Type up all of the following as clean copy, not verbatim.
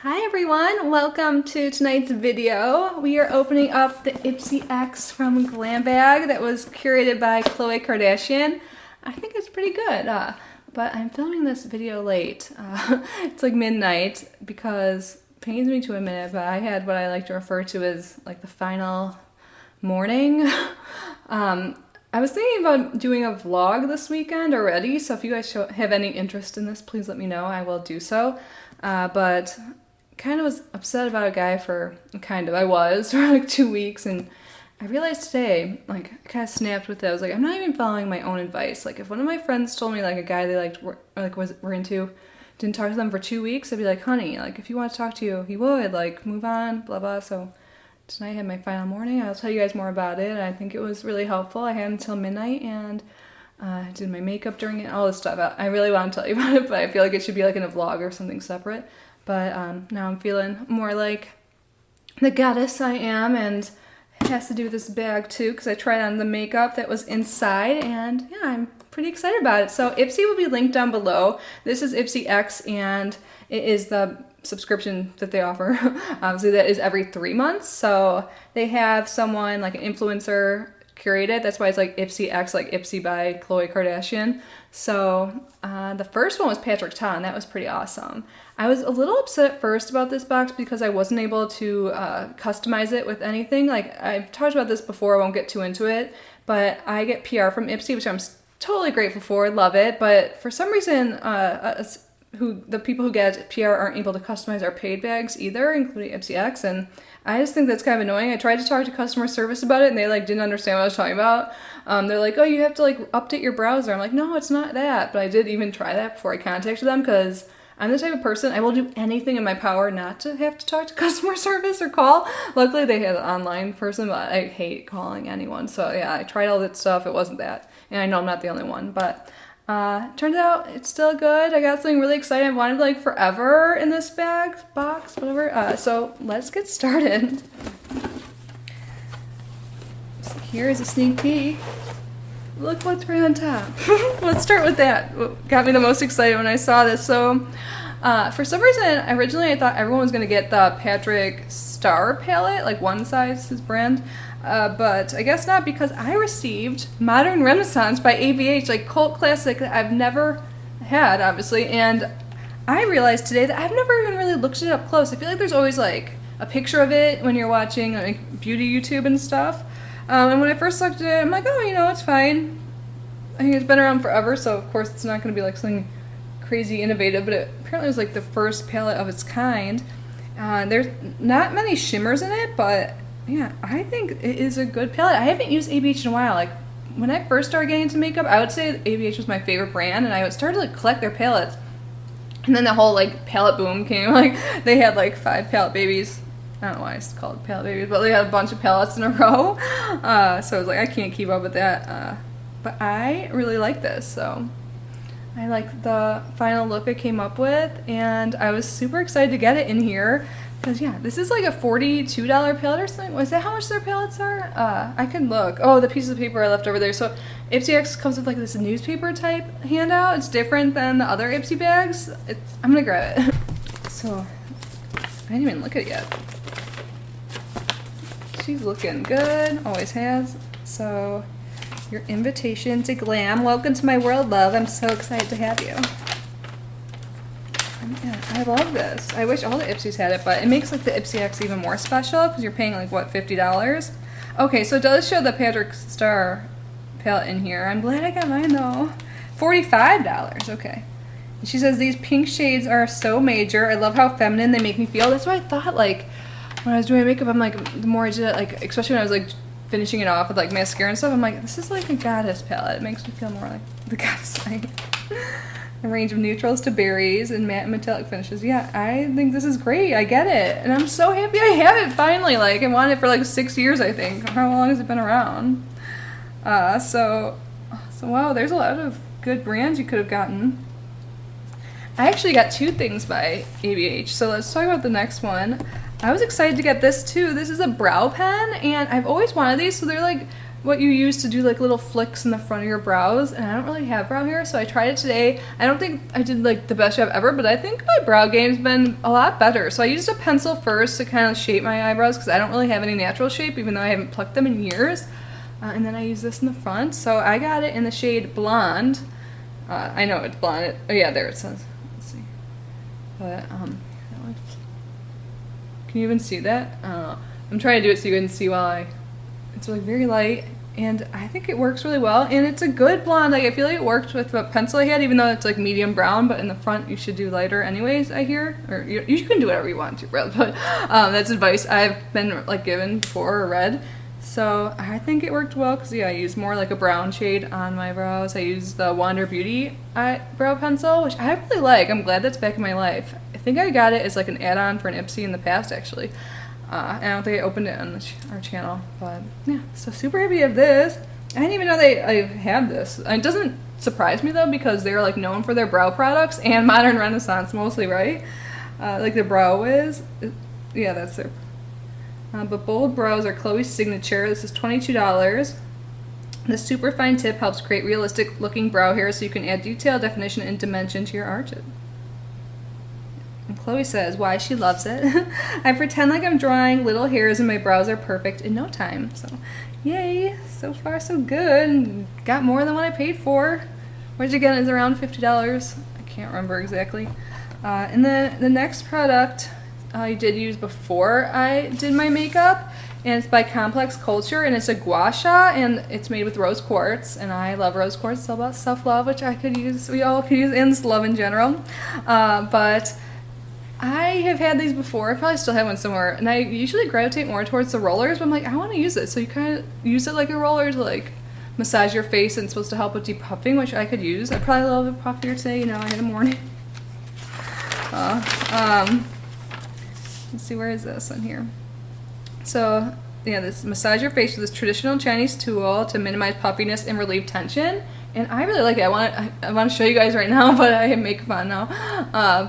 Hi everyone, welcome to tonight's video. We are opening up the Ipsy X from Glam Bag that was curated by Khloe Kardashian. I think it's pretty good, but I'm filming this video late. It's like midnight because, pains me to admit it, but I had what I like to refer to as like the final morning. I was thinking about doing a vlog this weekend already, so if you guys have any interest in this, please let me know. I will do so. But kind of was upset about a guy for I was for like 2 weeks, and I realized today, like, I kind of snapped with it. I was like, I'm not even following my own advice. Like, if one of my friends told me like a guy they liked were into didn't talk to them for 2 weeks, I'd be like, honey, like, if you want to talk to you, he would, like, move on, blah blah. So tonight I had my final morning. I'll tell you guys more about it. I think it was really helpful. I had until midnight, and I did my makeup during it, all this stuff. I really want to tell you about it, but I feel like it should be like in a vlog or something separate. But now I'm feeling more like the goddess I am, and it has to do with this bag too, because I tried on the makeup that was inside, and yeah, I'm pretty excited about it. So Ipsy will be linked down below. This is Ipsy X, and it is the subscription that they offer. Obviously that is every 3 months. So they have someone like an influencer curated. That's why it's like Ipsy X, like Ipsy by Khloe Kardashian. So the first one was Patrick Ta, and that was pretty awesome. I was a little upset at first about this box because I wasn't able to customize it with anything. Like, I've talked about this before, I won't get too into it, but I get PR from Ipsy, which I'm totally grateful for, love it, but for some reason the people who get PR aren't able to customize our paid bags either, including Ipsy X, and I just think that's kind of annoying. I tried to talk to customer service about it, and they like didn't understand what I was talking about. They're like, oh, you have to like update your browser. I'm like, no, it's not that. But I did even try that before I contacted them, because I'm the type of person, I will do anything in my power not to have to talk to customer service or call. Luckily, they had an online person, but I hate calling anyone. So yeah, I tried all that stuff. It wasn't that. And I know I'm not the only one, but turns out it's still good. I got something really exciting. I wanted like forever in this box, whatever. So let's get started. So here's a sneak peek. Look what's right on top. Let's start with that. What got me the most excited when I saw this. So for some reason, originally I thought everyone was going to get the Patrick Star palette, like One Size, his brand. But I guess not, because I received Modern Renaissance by ABH, like cult classic that I've never had, obviously. And I realized today that I've never even really looked it up close. I feel like there's always like a picture of it when you're watching like beauty YouTube and stuff. And when I first looked at it, I'm like, oh, you know, it's fine. I think it's been around forever, so of course it's not going to be like something crazy innovative, but it apparently was like the first palette of its kind. There's not many shimmers in it, but yeah, I think it is a good palette. I haven't used ABH in a while. Like, when I first started getting into makeup, I would say ABH was my favorite brand, and I started to like, collect their palettes. And then the whole like palette boom came. Like, they had like 5 palette babies. I don't know why it's called palette babies, but they had a bunch of palettes in a row. So I was like, I can't keep up with that. But I really like this, so I like the final look I came up with, and I was super excited to get it in here. Because, yeah, this is like a $42 palette or something. Was that how much their palettes are? I can look. Oh, the pieces of paper I left over there. So Ipsy X comes with like this newspaper type handout. It's different than the other Ipsy bags. I'm going to grab it. So I didn't even look at it yet. She's looking good. Always has. So your invitation to glam. Welcome to my world, love. I'm so excited to have you. Yeah, I love this. I wish all the Ipsys had it, but it makes like the Ipsy X even more special because you're paying like, what, $50? Okay, so it does show the Patrick Star palette in here. I'm glad I got mine though. $45, okay. And she says, these pink shades are so major. I love how feminine they make me feel. That's why I thought, like, when I was doing makeup, I'm like, the more I did it, like, especially when I was like finishing it off with like mascara and stuff, I'm like, this is like a goddess palette. It makes me feel more like the goddess I A range of neutrals to berries and matte and metallic finishes. Yeah, I think this is great. I get it. And I'm so happy I have it finally. Like, I wanted it for like 6 years, I think. How long has it been around? So wow, there's a lot of good brands you could have gotten. I actually got 2 things by ABH. So let's talk about the next one. I was excited to get this too. This is a brow pen, and I've always wanted these. So they're like what you use to do like little flicks in the front of your brows, and I don't really have brow hair, so I tried it today. I don't think I did like the best job ever, but I think my brow game's been a lot better. So I used a pencil first to kind of shape my eyebrows because I don't really have any natural shape, even though I haven't plucked them in years. And then I use this in the front. So I got it in the shade Blonde. I know it's blonde. Oh yeah, there it says. Let's see. But can you even see that? I don't know. I'm trying to do it so you can see while it's like very light, and I think it works really well, and it's a good blonde. Like I feel like it worked with the pencil I had, even though it's like medium brown, but in the front you should do lighter anyways, I hear. Or you can do whatever you want to, really, but that's advice I've been like given before or read. So I think it worked well because yeah, I used more like a brown shade on my brows. I used the Wander Beauty eyebrow pencil, which I really like. I'm glad that's back in my life. I think I got it as like an add-on for an Ipsy in the past, actually. And I don't think I opened it on our channel, but yeah, so super happy to have this. I didn't even know I have this. It doesn't surprise me though, because they're like known for their brow products and Modern Renaissance mostly, right? Like the Brow Wiz, yeah, that's their. But Bold Brows are Khloe's signature. This is $22. The super fine tip helps create realistic looking brow hair so you can add detail, definition, and dimension to your arches. And Khloe says why she loves it. I pretend like I'm drawing little hairs and my brows are perfect in no time. So yay, so far so good. Got more than what I paid for, which again is around $50. I can't remember exactly. And then the next product I did use before I did my makeup, and it's by Complex Culture, and it's a gua sha, and it's made with rose quartz, and I love rose quartz. It's all about self-love, which I could use, we all could use, and just love in general. But I have had these before. I probably still have one somewhere, and I usually gravitate more towards the rollers, but I'm like, I want to use it. So you kind of use it like a roller to like massage your face, and it's supposed to help with depuffing, which I could use. I probably a little bit puffier today, you know, I had a morning. Let's see, where is this on here? So yeah, this massage your face with this traditional Chinese tool to minimize puffiness and relieve tension. And I really like it. I want to show you guys right now, but I have makeup on now.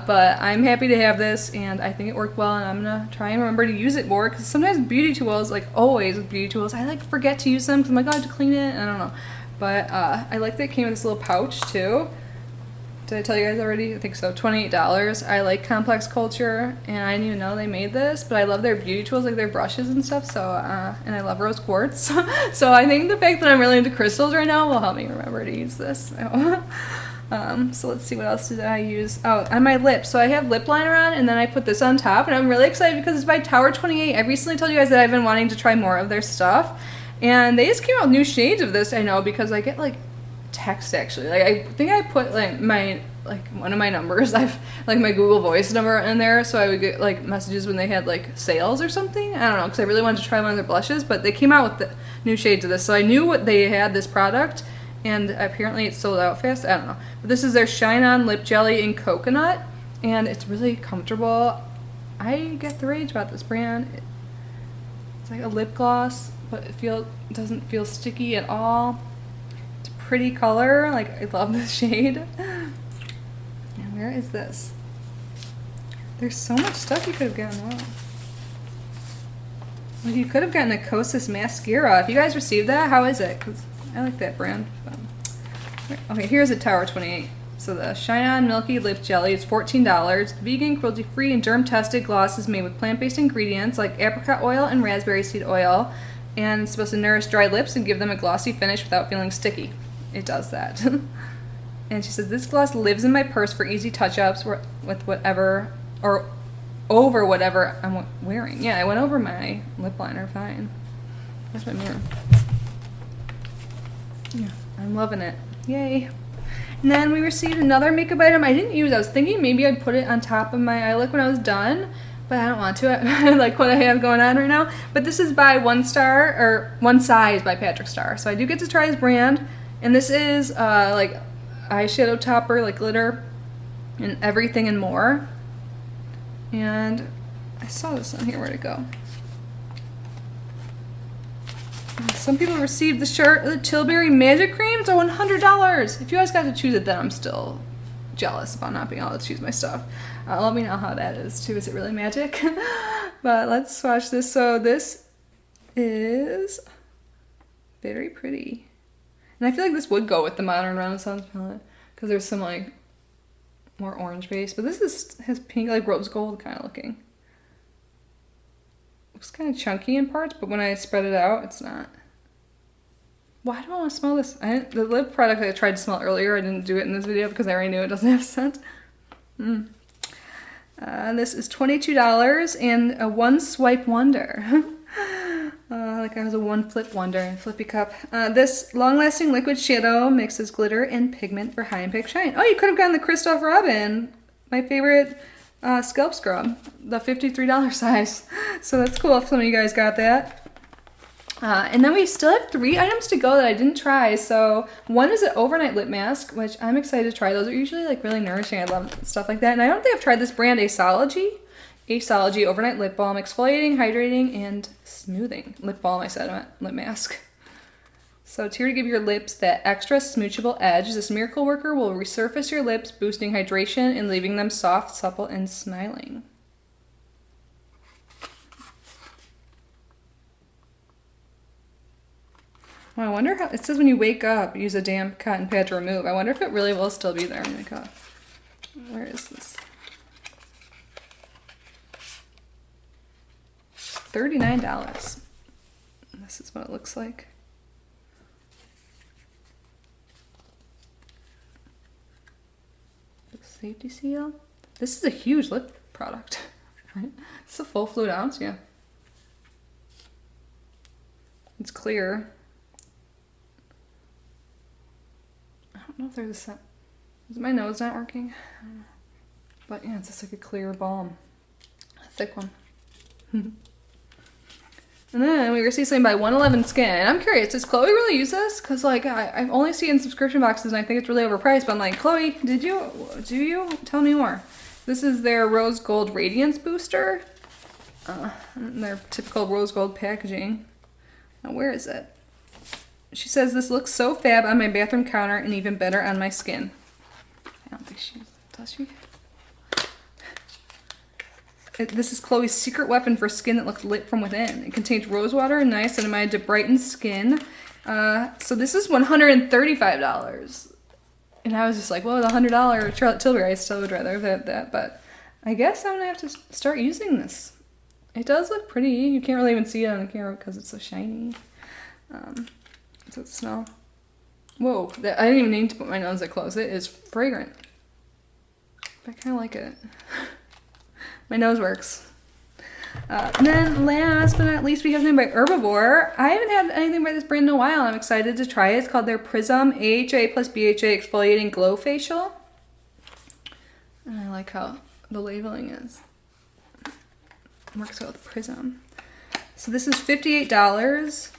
But I'm happy to have this, and I think it worked well, and I'm going to try and remember to use it more, because sometimes beauty tools, like always with beauty tools, I like forget to use them because I'm like, oh, I have to clean it, I don't know. But I like that it came in this little pouch too. Did I tell you guys already? I think so. $28. I like Complex Culture, and I didn't even know they made this, but I love their beauty tools, like their brushes and stuff. So, and I love rose quartz. So I think the fact that I'm really into crystals right now will help me remember to use this. So let's see, what else did I use? Oh, on my lips. So I have lip liner on, and then I put this on top, and I'm really excited because it's by Tower 28. I recently told you guys that I've been wanting to try more of their stuff, and they just came out with new shades of this. I know, because I get like text actually, like I think I put like one of my numbers, I've like my Google Voice number in there, so I would get like messages when they had like sales or something. I don't know, because I really wanted to try one of their blushes, but they came out with the new shades of this, so I knew what they had, this product, and apparently it's sold out fast. I don't know, but this is their Shine On Lip Jelly in Coconut, and it's really comfortable. I get the rage about this brand. It's like a lip gloss, but it doesn't feel sticky at all. Pretty color, like I love this shade. And where is this? There's so much stuff you could have gotten. Wow. Like you could have gotten a Kosas mascara. If you guys received that, how is it? Because I like that brand. Okay, here's a Tower 28. So the Shine On Milky Lip Jelly is $14. Vegan, cruelty-free, and germ-tested gloss is made with plant-based ingredients like apricot oil and raspberry seed oil, and it's supposed to nourish dry lips and give them a glossy finish without feeling sticky. It does that. And she says, this gloss lives in my purse for easy touch-ups with whatever, or over whatever I'm wearing. Yeah, I went over my lip liner fine. Where's my mirror? Yeah, I'm loving it. Yay. And then we received another makeup item I didn't use. I was thinking maybe I'd put it on top of my eye look when I was done, but I don't want to. I like what I have going on right now. But this is by One Size by Patrick Starr. So I do get to try his brand. And this is like eyeshadow topper, like glitter and everything and more. And I saw this on here. Where'd it go? Some people received the Tilbury Magic Cream. It's $100. If you guys got to choose it, then I'm still jealous about not being able to choose my stuff. Let me know how that is too. Is it really magic? But let's swatch this. So this is Very pretty. And I feel like this would go with the Modern Renaissance palette because there's some like more orange base, but this has pink, like rose gold kind of looking. Looks kind of chunky in parts, but when I spread it out, it's not. Why do I want to smell this? The lip product I tried to smell earlier, I didn't do it in this video because I already knew it doesn't have scent. This is $22 and a one swipe wonder. Like I was a one flip wonder and flippy cup. This long-lasting liquid shadow mixes glitter and pigment for high impact shine. Oh, you could have gotten the Christoph Robin, my favorite scalp scrub, the $53 size. So that's cool if some of you guys got that. And then we still have 3 items to go that I didn't try. So one is an overnight lip mask, which I'm excited to try. Those are usually like really nourishing. I love stuff like that. And I don't think I've tried this brand, Aceology. Aceology overnight lip balm, exfoliating, hydrating, and smoothing. Lip balm, I said, I meant lip mask. So it's here to give your lips that extra smoochable edge. This miracle worker will resurface your lips, boosting hydration and leaving them soft, supple, and smiling. Well, I wonder how, it says when you wake up, use a damp cotton pad to remove. I wonder if it really will still be there when you wake up. Where is this? $39. This is what it looks like. Safety seal. This is a huge lip product, right? It's a full fluid ounce, yeah. It's clear. I don't know if there's a scent. Is my nose not working? I don't know. But yeah, it's just like a clear balm. A thick one. And then we received something by 111 Skin. And I'm curious, does Khloe really use this? Because like I've only seen it in subscription boxes and I think it's really overpriced. But I'm like, Khloe, do you? Tell me more. This is their Rose Gold Radiance Booster. Their typical rose gold packaging. Now where is it? She says this looks so fab on my bathroom counter and even better on my skin. I don't think she does. She? This is Khloe's secret weapon for skin that looks lit from within. It contains rose water and niacinamide to brighten skin. So this is $135. And I was just like, well, the $100 Charlotte Tilbury, I still would rather have that. But I guess I'm going to have to start using this. It does look pretty. You can't really even see it on the camera because it's so shiny. Does it smell? Whoa, I didn't even need to put my nose that close. It is fragrant. I kind of like it. My nose works. And then last but not least, we have something by Herbivore. I haven't had anything by this brand in a while. I'm excited to try it. It's called their Prism AHA plus BHA Exfoliating Glow Facial. And I like how the labeling is. It works well with Prism. So this is $58.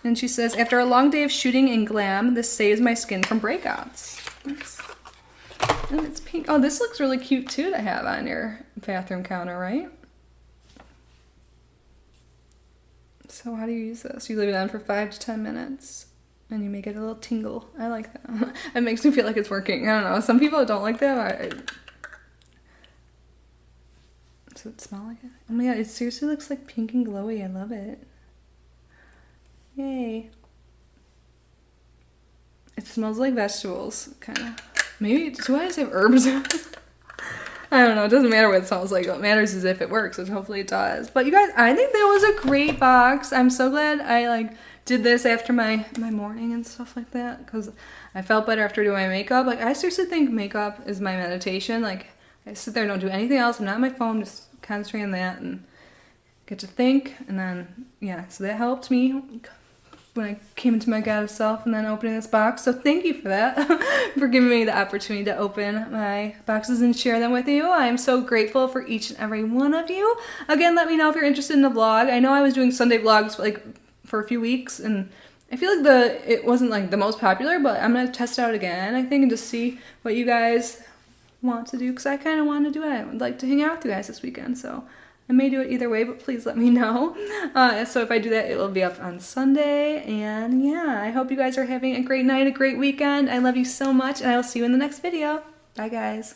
And she says, after a long day of shooting and glam, this saves my skin from breakouts. Nice. And it's pink. Oh, this looks really cute too to have on your bathroom counter, right? So how do you use this? You leave it on for 5 to 10 minutes and you make it a little tingle. I like that. It makes me feel like it's working. I don't know. Some people don't like that. Does it smell like it? Oh my god, it seriously looks like pink and glowy. I love it. Yay. It smells like vegetables, kind of. Maybe, do I just have herbs? I don't know, it doesn't matter what it smells like. What matters is if it works, which hopefully it does. But you guys, I think that was a great box. I'm so glad I did this after my morning and stuff like that, because I felt better after doing my makeup. Like, I seriously think makeup is my meditation. Like, I sit there and don't do anything else. I'm not on my phone, just concentrate on that and get to think. And then, yeah, so that helped me when I came into my goddess self and then opening this box. So thank you for that, for giving me the opportunity to open my boxes and share them with you. I am so grateful for each and every one of you. Again, let me know if you're interested in the vlog. I know I was doing Sunday vlogs for a few weeks and I feel like it wasn't the most popular, but I'm going to test it out again, I think, and just see what you guys want to do, because I kind of want to do it. I would like to hang out with you guys this weekend, so I may do it either way, but please let me know. So if I do that, it will be up on Sunday. And yeah, I hope you guys are having a great night, a great weekend. I love you so much, and I will see you in the next video. Bye, guys.